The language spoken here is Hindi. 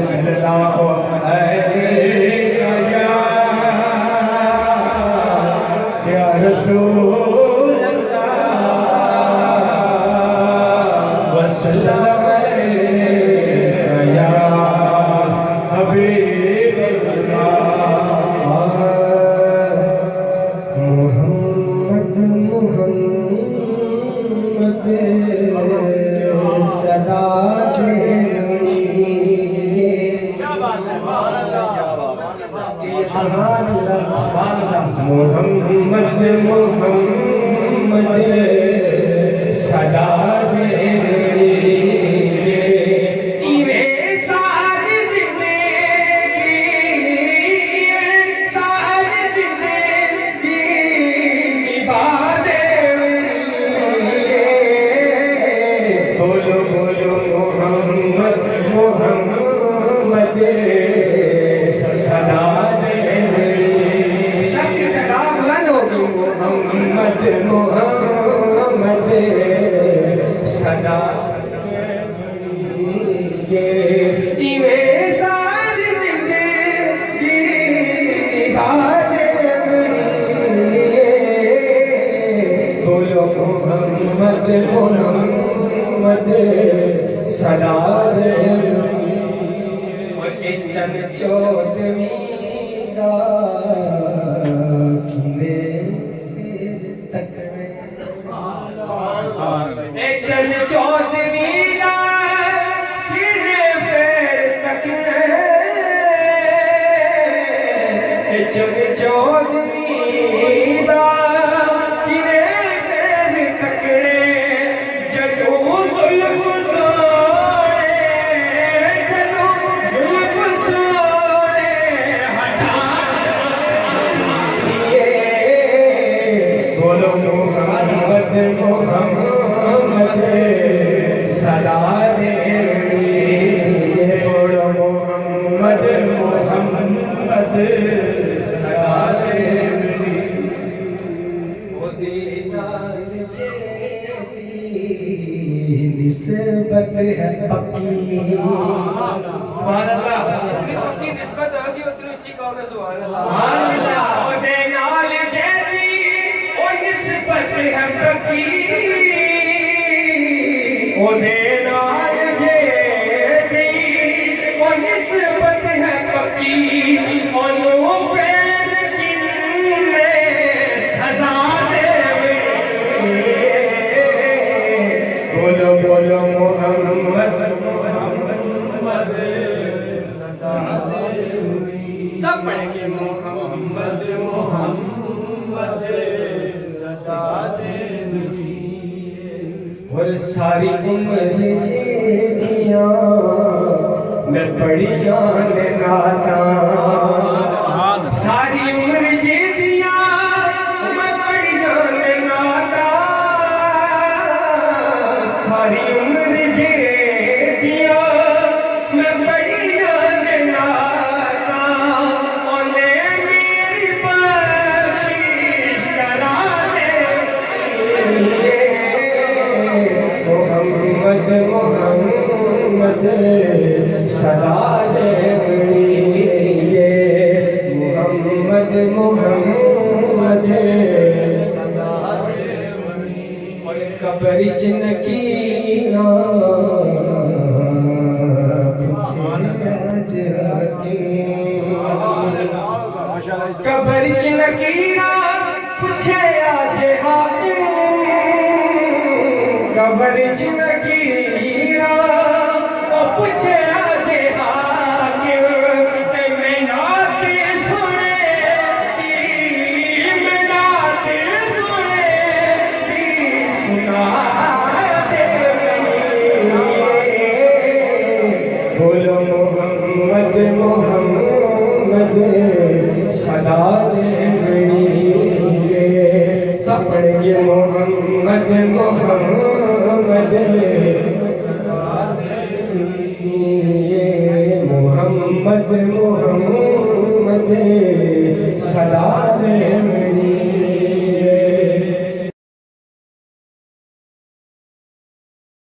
सल्लल्लाहु अलैहि या रसूल अल्लाह वसल्लम अलैका या हबीब अल्लाह। मुहम्मद मुहम्मद सदा के मोहम्मद मोहम्मद सदा बोलो बोलो मोहम्मद मोहम्मद सदा मोहम्मद मोहम्मद सदा इवे सारी जिंदगी निभाने बोलो मोहम्मद मोहम्मद सदा चंद चौधरी चंद चौधरी चंद चौधरी तकड़े जदों जुल्फ सोने हटा बोलो मोहम्मद मोहम्मद सदा बोलो मोहम्मद मोहम्मद सदा निस्बत है पक्की सुभान अल्लाह की निस्बत होगी उतनी ऊंची कहोगे सुभान अल्लाह ओ दे नाल जेदी ओ निस्बत है पक्की ओ दे नाल जेदी ओ निस्बत है पक्की ओनु फैन किन्ने सजा देवे बोलो बोलो मोहम्मद मोहम्मद सदा सब पढ़ेंगे मोहम्मद मोहम्मद सदा और सारी उम्र जिया मैं पढ़िया ने नाता सारी उम्र जी दिया मैं पढ़िया ने नाता सारी उम्र जी दिया मैं पढ़िया ने नाता ओने मेरी बख्शिश करा दे मोहम्मद मोहम्मद सदा मोहम्मद मोहम्मद और कब्र च नकीरा कब्र च नकीरा पूछे आज हाकिम कब्र च नकीरा पूछे आज हाकिम मैं नात सुने मैं नात सुने सुना दे बोलो मोहम्मद मोहम्मद सदा सब पढ़ेंगे मोहम्मद मोहम्मद